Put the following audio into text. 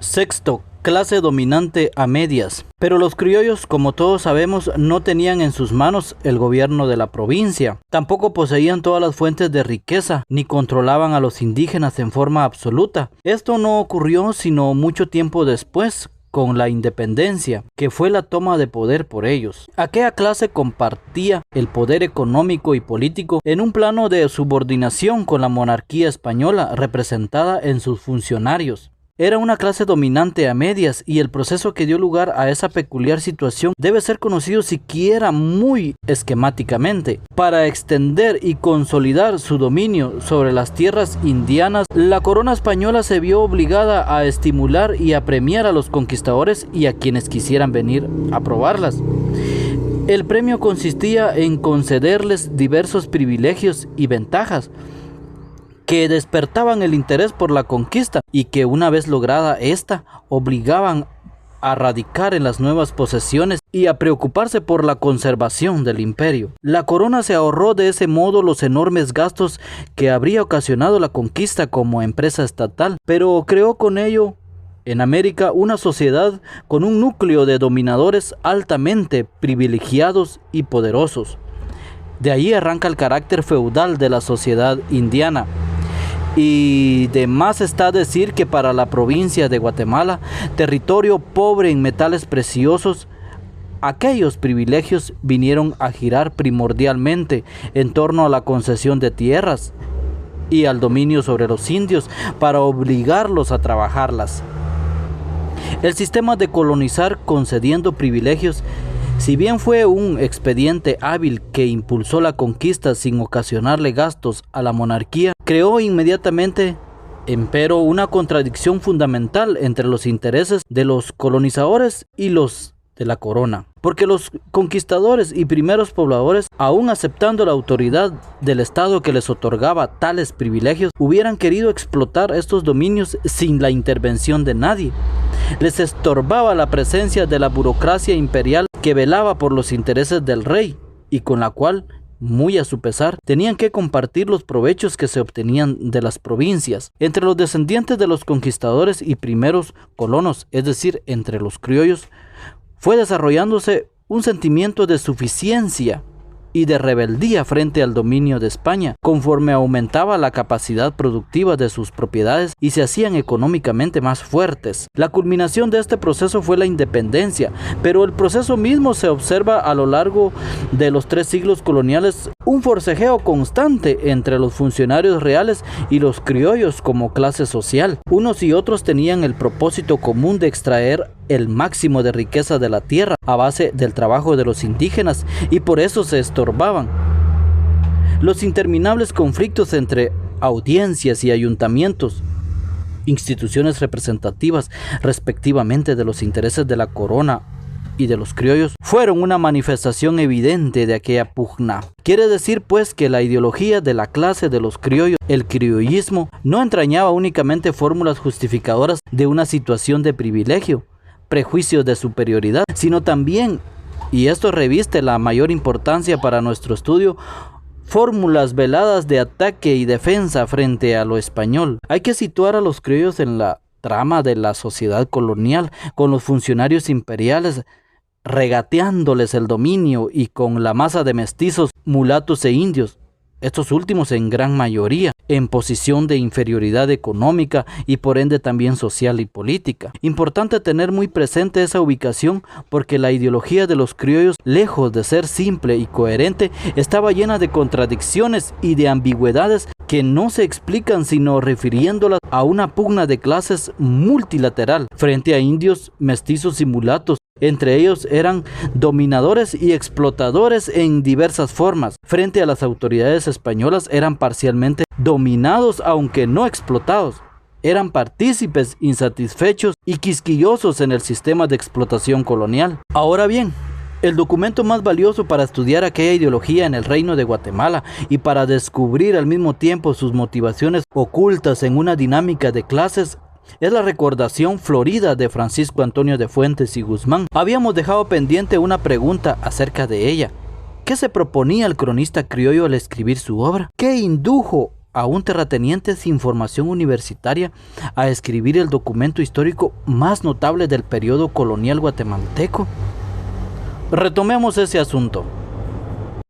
Sexto, clase dominante a medias. Pero los criollos, como todos sabemos, no tenían en sus manos el gobierno de la provincia. Tampoco poseían todas las fuentes de riqueza, ni controlaban a los indígenas en forma absoluta. Esto no ocurrió sino mucho tiempo después, con la independencia, que fue la toma de poder por ellos. Aquella clase compartía el poder económico y político en un plano de subordinación con la monarquía española representada en sus funcionarios. Era una clase dominante a medias y el proceso que dio lugar a esa peculiar situación debe ser conocido siquiera muy esquemáticamente. Para extender y consolidar su dominio sobre las tierras indianas, la corona española se vio obligada a estimular y a premiar a los conquistadores y a quienes quisieran venir a probarlas. El premio consistía en concederles diversos privilegios y ventajas que despertaban el interés por la conquista y que una vez lograda esta, obligaban a radicar en las nuevas posesiones y a preocuparse por la conservación del imperio. La corona se ahorró de ese modo los enormes gastos que habría ocasionado la conquista como empresa estatal, pero creó con ello en América una sociedad con un núcleo de dominadores altamente privilegiados y poderosos. De ahí arranca el carácter feudal de la sociedad indiana. Y de más está decir que para la provincia de Guatemala, territorio pobre en metales preciosos, aquellos privilegios vinieron a girar primordialmente en torno a la concesión de tierras y al dominio sobre los indios para obligarlos a trabajarlas. El sistema de colonizar concediendo privilegios, si bien fue un expediente hábil que impulsó la conquista sin ocasionarle gastos a la monarquía, creó inmediatamente, empero, una contradicción fundamental entre los intereses de los colonizadores y los de la corona. Porque los conquistadores y primeros pobladores, aún aceptando la autoridad del Estado que les otorgaba tales privilegios, hubieran querido explotar estos dominios sin la intervención de nadie. Les estorbaba la presencia de la burocracia imperial que velaba por los intereses del rey y con la cual, muy a su pesar, tenían que compartir los provechos que se obtenían de las provincias. Entre los descendientes de los conquistadores y primeros colonos, es decir, entre los criollos, fue desarrollándose un sentimiento de suficiencia y de rebeldía frente al dominio de España, conforme aumentaba la capacidad productiva de sus propiedades y se hacían económicamente más fuertes. La culminación de este proceso fue la independencia, pero el proceso mismo se observa a lo largo de los 3 siglos coloniales, un forcejeo constante entre los funcionarios reales y los criollos como clase social. Unos y otros tenían el propósito común de extraer el máximo de riqueza de la tierra a base del trabajo de los indígenas y por eso se estorbaban. Los interminables conflictos entre audiencias y ayuntamientos, instituciones representativas respectivamente de los intereses de la corona y de los criollos, fueron una manifestación evidente de aquella pugna. Quiere decir pues que la ideología de la clase de los criollos, el criollismo, no entrañaba únicamente fórmulas justificadoras de una situación de privilegio, prejuicios de superioridad, sino también, y esto reviste la mayor importancia para nuestro estudio, fórmulas veladas de ataque y defensa frente a lo español. Hay que situar a los criollos en la trama de la sociedad colonial, con los funcionarios imperiales regateándoles el dominio y con la masa de mestizos, mulatos e indios, estos últimos en gran mayoría en posición de inferioridad económica y por ende también social y política. Importante tener muy presente esa ubicación porque la ideología de los criollos, lejos de ser simple y coherente, estaba llena de contradicciones y de ambigüedades que no se explican sino refiriéndolas a una pugna de clases multilateral frente a indios, mestizos y mulatos. Entre ellos eran dominadores y explotadores en diversas formas. Frente a las autoridades españolas eran parcialmente dominados aunque no explotados. Eran partícipes insatisfechos y quisquillosos en el sistema de explotación colonial. Ahora bien, el documento más valioso para estudiar aquella ideología en el Reino de Guatemala y para descubrir al mismo tiempo sus motivaciones ocultas en una dinámica de clases es la recordación florida de Francisco Antonio de Fuentes y Guzmán. Habíamos dejado pendiente una pregunta acerca de ella. ¿Qué se proponía el cronista criollo al escribir su obra? ¿Qué indujo a un terrateniente sin formación universitaria a escribir el documento histórico más notable del periodo colonial guatemalteco? Retomemos ese asunto.